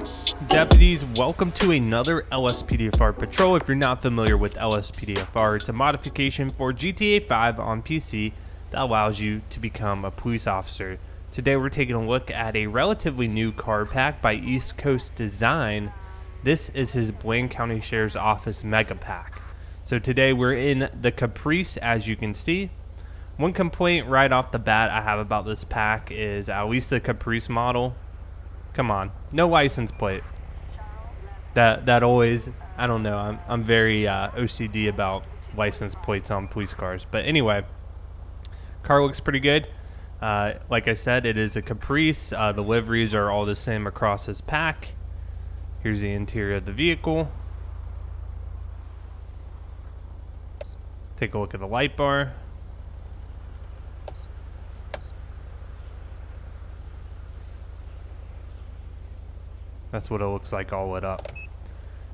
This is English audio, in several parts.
Deputies, welcome to another LSPDFR patrol. If you're not familiar with LSPDFR, it's a modification for GTA 5 on PC that allows you to become a police officer. Today we're taking a look at a relatively new card pack by East Coast Design. This is his Blaine County Sheriff's Office Mega Pack. So today we're in the Caprice, as you can see. One complaint right off the bat I have about this pack is at least the Caprice model. Come on, no license plate. That always, I don't know, I'm very OCD about license plates on police cars. But anyway, car looks pretty good. Like I said, it is a Caprice. The liveries are all the same across this pack. Here's the interior of the vehicle. Take a look at the light bar. That's what it looks like all lit up.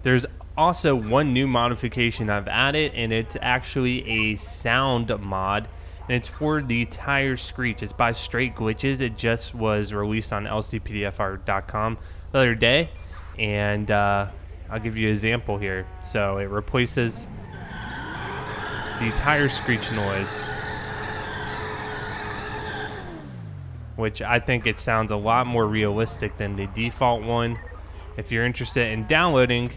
There's also one new modification I've added, and it's actually a sound mod, and it's for the tire screech. It's by Straight Glitches. It just was released on LSPDFR.com the other day, and I'll give you an example here. So it replaces the tire screech noise, which I think it sounds a lot more realistic than the default one. If you're interested in downloading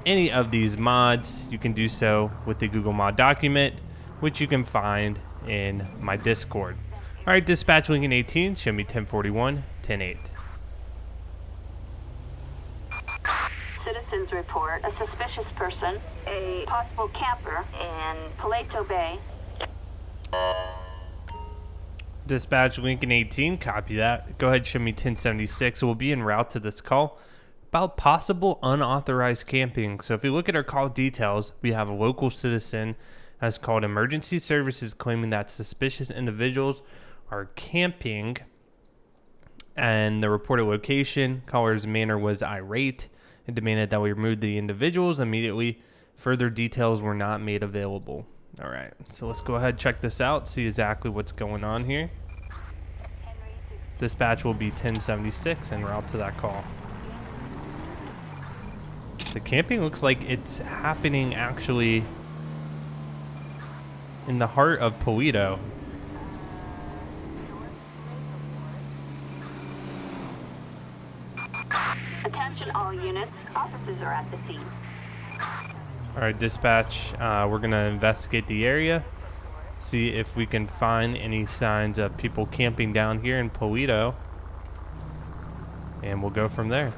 any of these mods, you can do so with the Google mod document, which you can find in my Discord. All right, dispatch Lincoln 18, show me 1041, 108. Citizens report a suspicious person, a possible camper in Paleto Bay. Dispatch Lincoln 18, copy that. Go ahead, show me 1076. We'll be en route to this call about possible unauthorized camping. So if you look at our call details, we have a local citizen has called emergency services claiming that suspicious individuals are camping, and the reported location, caller's manner was irate and demanded that we remove the individuals immediately. Further details were not made available. All right, so let's go ahead, check this out, see exactly what's going on here. Dispatch will be 1076 en route to that call. The camping looks like it's happening actually in the heart of Paleto. Attention all units, officers are at the scene. All right, dispatch, we're going to investigate the area, see if we can find any signs of people camping down here in Paleto, and we'll go from there.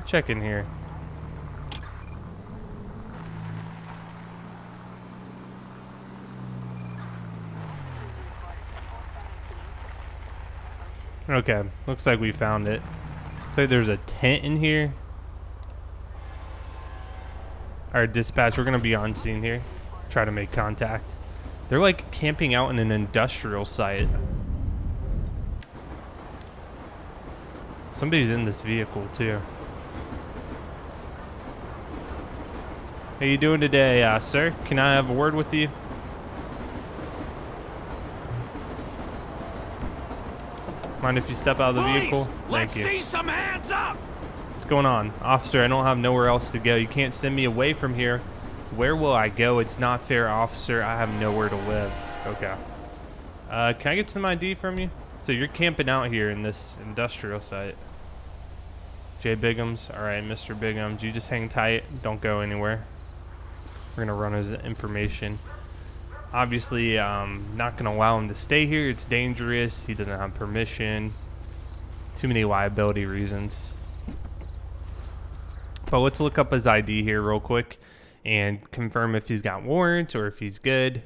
Check in here. Okay, looks like we found it. Looks like there's a tent in here. Alright, dispatch, we're gonna be on scene here. Try to make contact. They're like camping out in an industrial site. Somebody's in this vehicle too. How you doing today, sir? Can I have a word with you? Mind if you step out of the vehicle? Thank Let's you. see some hands up! What's going on? Officer, I don't have nowhere else to go. You can't send me away from here. Where will I go? It's not fair, officer. I have nowhere to live. Okay. Can I get some ID from you? So you're camping out here in this industrial site. Jay Biggums. All right, Mr. Biggums. You just hang tight. Don't go anywhere. We're going to run his information. Obviously, not going to allow him to stay here. It's dangerous. He doesn't have permission. Too many liability reasons. But let's look up his ID here real quick and confirm if he's got warrants or if he's good.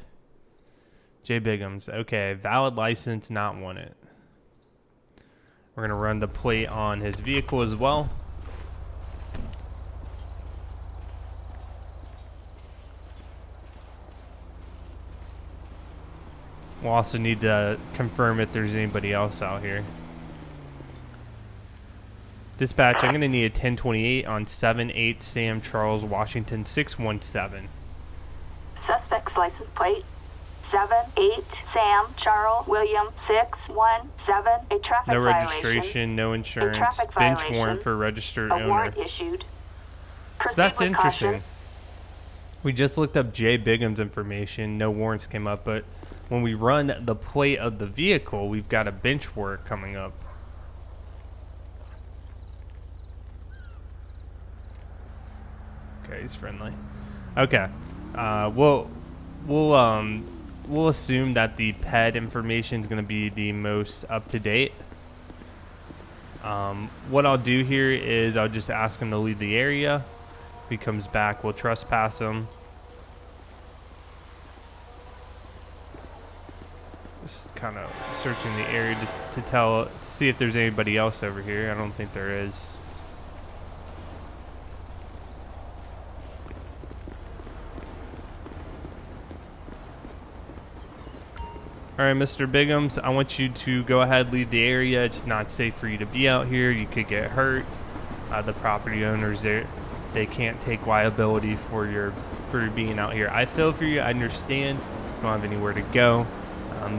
Jay Biggums. Okay, valid license, not wanted. We're gonna run the plate on his vehicle as well. We'll also need to confirm if there's anybody else out here. Dispatch, I'm going to need a 1028 on 7-8 Sam Charles Washington 617. Suspect's license plate 7-8 Sam Charles William 617. A traffic No violation. registration, no insurance, traffic bench violation. warrant for registered A owner. warrant issued. So Proceed that's with interesting. caution. We just looked up Jay Bigham's information. No warrants came up, but when we run the plate of the vehicle, we've got a bench warrant coming up. Okay, he's friendly. Okay, we'll assume that the ped information is going to be the most up to date. What I'll do here is I'll just ask him to leave the area. If he comes back, we'll trespass him. Just kind of searching the area to see if there's anybody else over here. I don't think there is. All right, Mr. Biggums, I want you to go ahead, leave the area. It's not safe for you to be out here. You could get hurt. The property owners there, they can't take liability for being out here. I feel for you. I understand. You don't have anywhere to go.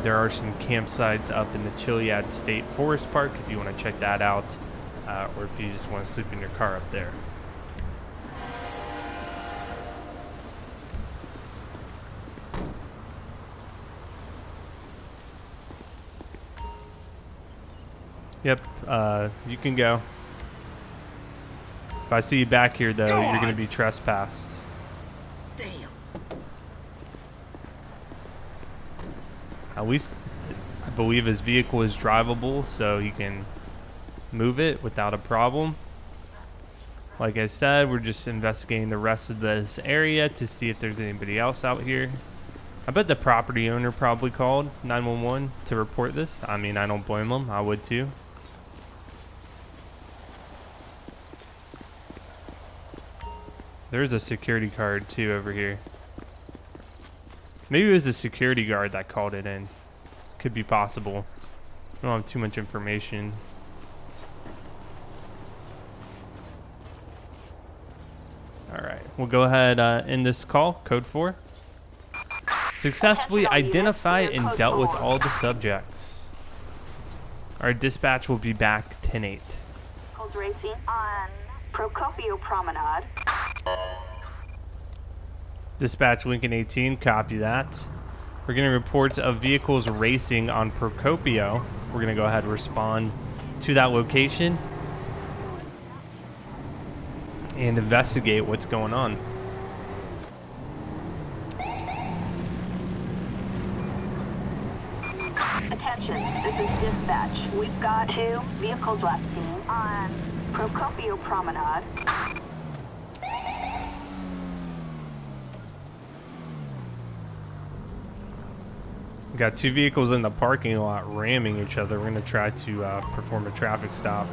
There are some campsites up in the Chiliad State Forest Park if you want to check that out, or if you just want to sleep in your car up there. Yep, you can go. If I see you back here, though, you're going to be trespassed. Damn. At least I believe his vehicle is drivable, so he can move it without a problem. Like I said, we're just investigating the rest of this area to see if there's anybody else out here. I bet the property owner probably called 911 to report this. I mean, I don't blame them. I would too. There's a security card too over here. Maybe it was the security guard that called it in. Could be possible. I don't have too much information. Alright, we'll go ahead end this call. Code 4. Successfully identified and dealt with all the subjects. Our dispatch will be back 10-8. Racing on Procopio Promenade. Dispatch Lincoln 18, copy that. We're getting reports of vehicles racing on Procopio. We're going to go ahead and respond to that location and investigate what's going on. Attention, this is dispatch. We've got 2 vehicles last seen on Procopio Promenade. We got 2 vehicles in the parking lot ramming each other. We're going to try to perform a traffic stop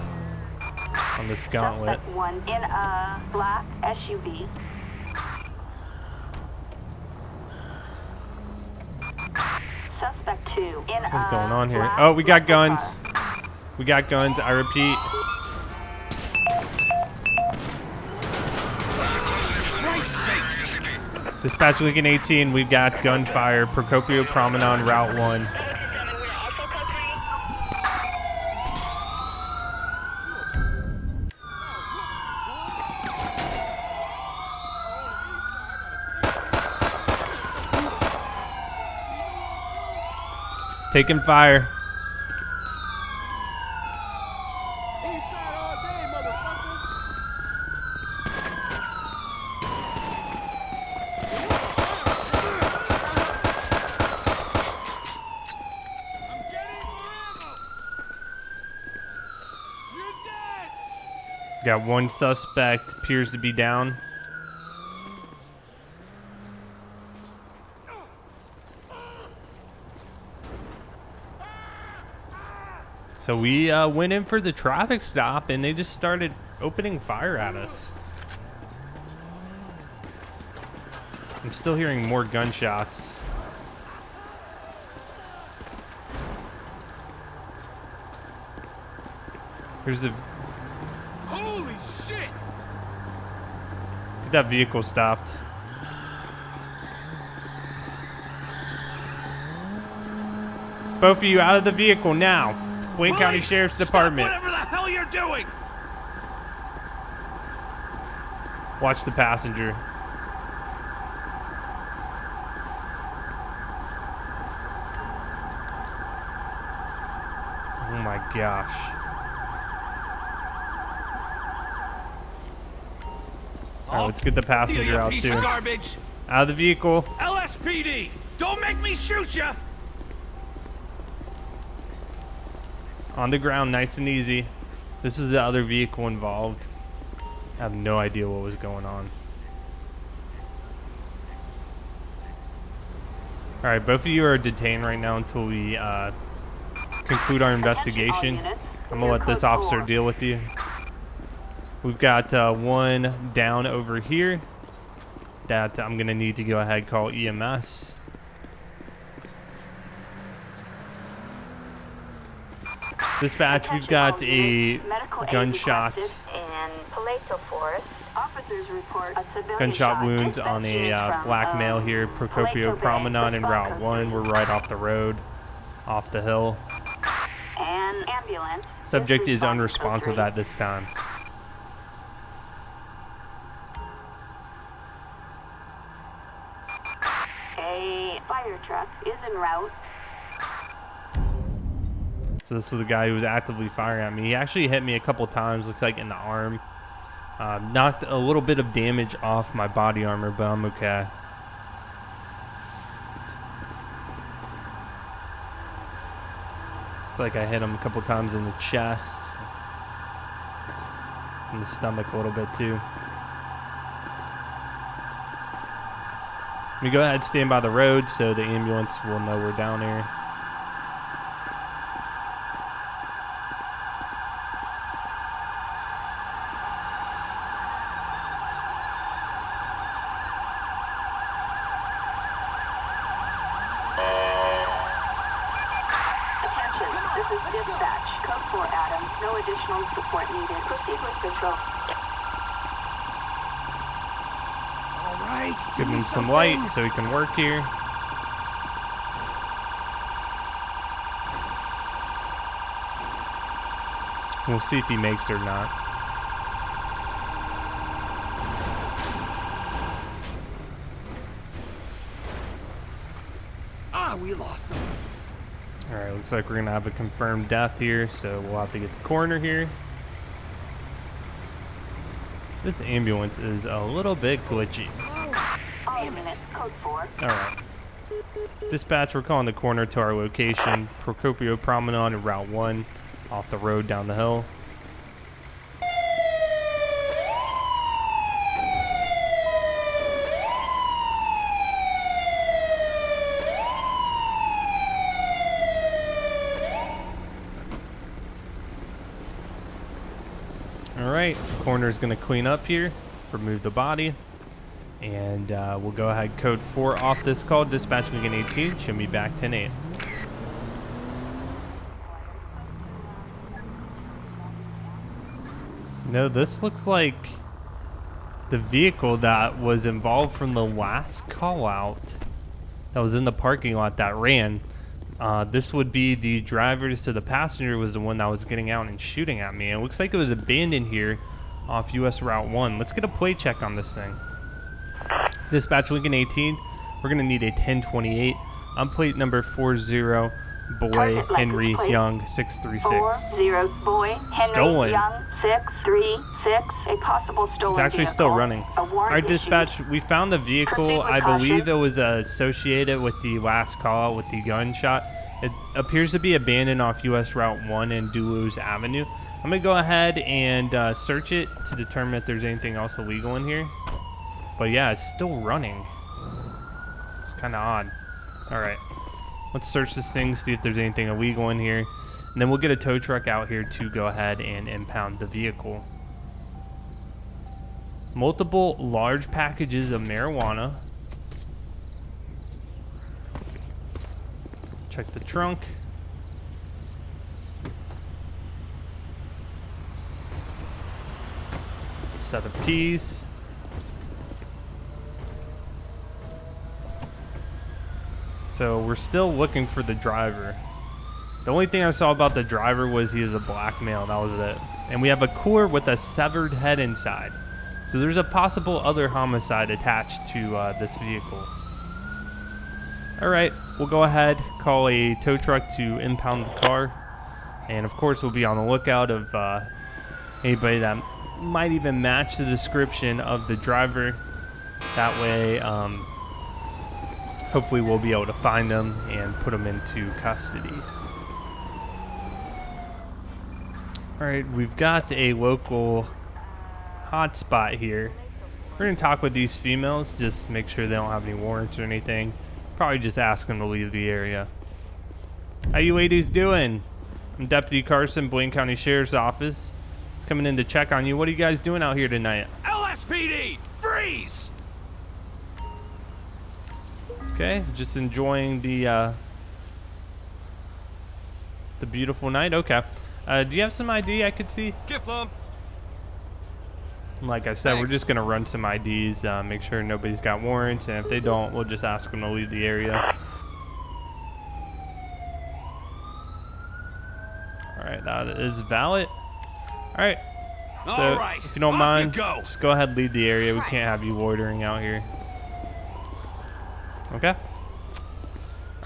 on this gauntlet. Suspect 1 in a black SUV. Suspect 2 in What's going on here? Oh, we got guns. We got guns. I repeat. Dispatch Lincoln 18, we've got gunfire. Procopio Promenade, Route 1. Taking fire. Got 1 suspect, appears to be down. So we went in for the traffic stop and they just started opening fire at us. I'm still hearing more gunshots. Here's the... Holy shit! Get that vehicle stopped. Both of you out of the vehicle now. Wayne County Sheriff's Department. Stop whatever the hell you're doing! Watch the passenger. Oh my gosh. Alright, let's get the passenger out piece too. Of garbage. Out of the vehicle. LSPD! Don't make me shoot ya! On the ground, nice and easy. This was the other vehicle involved. I have no idea what was going on. Alright, both of you are detained right now until we conclude our investigation. I'm gonna let this officer deal with you. We've got one down over here that I'm gonna need to go ahead and call EMS. Dispatch, we've got a gunshot wound on a black male here, Procopio Promenade and Route 1. We're right off the road, off the hill. Subject is unresponsive at this time. A fire truck is en route. So this was the guy who was actively firing at me. He actually hit me a couple times, looks like in the arm. Knocked a little bit of damage off my body armor, but I'm okay. It's like I hit him a couple times in the chest. In the stomach a little bit too. Let me go ahead and stand by the road so the ambulance will know we're down here. Dispatch, code 4 Adam. No additional support needed. Proceed with patrol. All right. Give him some light so he can work here. We'll see if he makes it or not. Ah, we lost him. Alright, looks like we're going to have a confirmed death here, so we'll have to get the coroner here. This ambulance is a little bit glitchy. All units, code 4. Alright. Dispatch, we're calling the coroner to our location, Procopio Promenade and Route 1, off the road down the hill. Alright, coroner's going to clean up here, remove the body, and we'll go ahead code 4 off this call. Dispatch Lincoln 18, show me back 10-8. No, this looks like the vehicle that was involved from the last call out that was in the parking lot that ran. This would be the driver, so the passenger was the one that was getting out and shooting at me. It looks like it was abandoned here off US Route 1. Let's get a plate check on this thing. Dispatch Lincoln 18, we're going to need a 1028 on plate number 40 Boy Henry Young 636. 40 Boy Henry Stolen. Young 636. A possible stolen It's actually still running. Alright, dispatch, we found the vehicle. I believe it was associated with the last call out with the gunshot. It appears to be abandoned off US Route 1 and Duluth Avenue. I'm going to go ahead and search it to determine if there's anything else illegal in here. But yeah, it's still running. It's kind of odd. Alright. Let's search this thing, see if there's anything illegal in here. And then we'll get a tow truck out here to go ahead and impound the vehicle. Multiple large packages of marijuana. Check the trunk. Set of keys. So we're still looking for the driver. The only thing I saw about the driver was he was a black male. That was it. And we have a cooler with a severed head inside. So there's a possible other homicide attached to this vehicle. Alright, we'll go ahead, call a tow truck to impound the car. And of course we'll be on the lookout of anybody that might even match the description of the driver. That way, hopefully we'll be able to find them and put them into custody. Alright, we've got a local hotspot here. We're going to talk with these females, just make sure they don't have any warrants or anything. Probably just ask them to leave the area. How you ladies doing? I'm Deputy Carson, Blaine County Sheriff's Office. Just coming in to check on you. What are you guys doing out here tonight? LSPD, freeze! Okay, just enjoying the beautiful night. Okay. Do you have some ID I could see? Gift lump. Like I said, Thanks. we're just gonna run some IDs, make sure nobody's got warrants, and if they don't, we'll just ask them to leave the area. Alright, that is valid. Alright, so Alright, if you don't off mind, you go. just go ahead and leave the area. We can't have you loitering out here. Okay?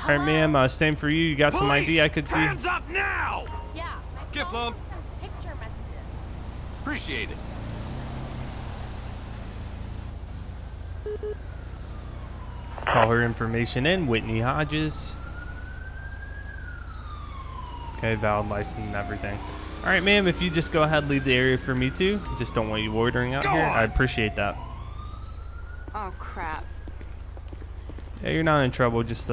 Alright, ma'am, same for you. You got some ID I could see? Hands up now! Yeah, my Gift phone lump. sends picture messages. Appreciate it. Call her information in, Whitney Hodges. Okay, valid license and everything. All right, ma'am, if you just go ahead and leave the area for me too. Just don't want you loitering out Go here. on. I appreciate that. Oh, crap. Yeah, you're not in trouble. Just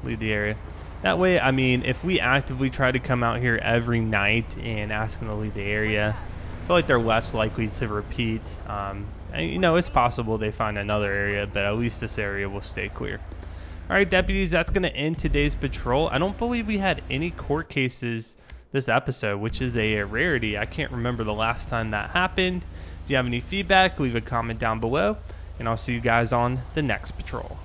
leave the area. That way, I mean, if we actively try to come out here every night and ask them to leave the area, I feel like they're less likely to repeat. And, you know, it's possible they find another area, but at least this area will stay clear. All right, deputies, that's going to end today's patrol. I don't believe we had any court cases this episode, which is a rarity. I can't remember the last time that happened. If you have any feedback, leave a comment down below, and I'll see you guys on the next patrol.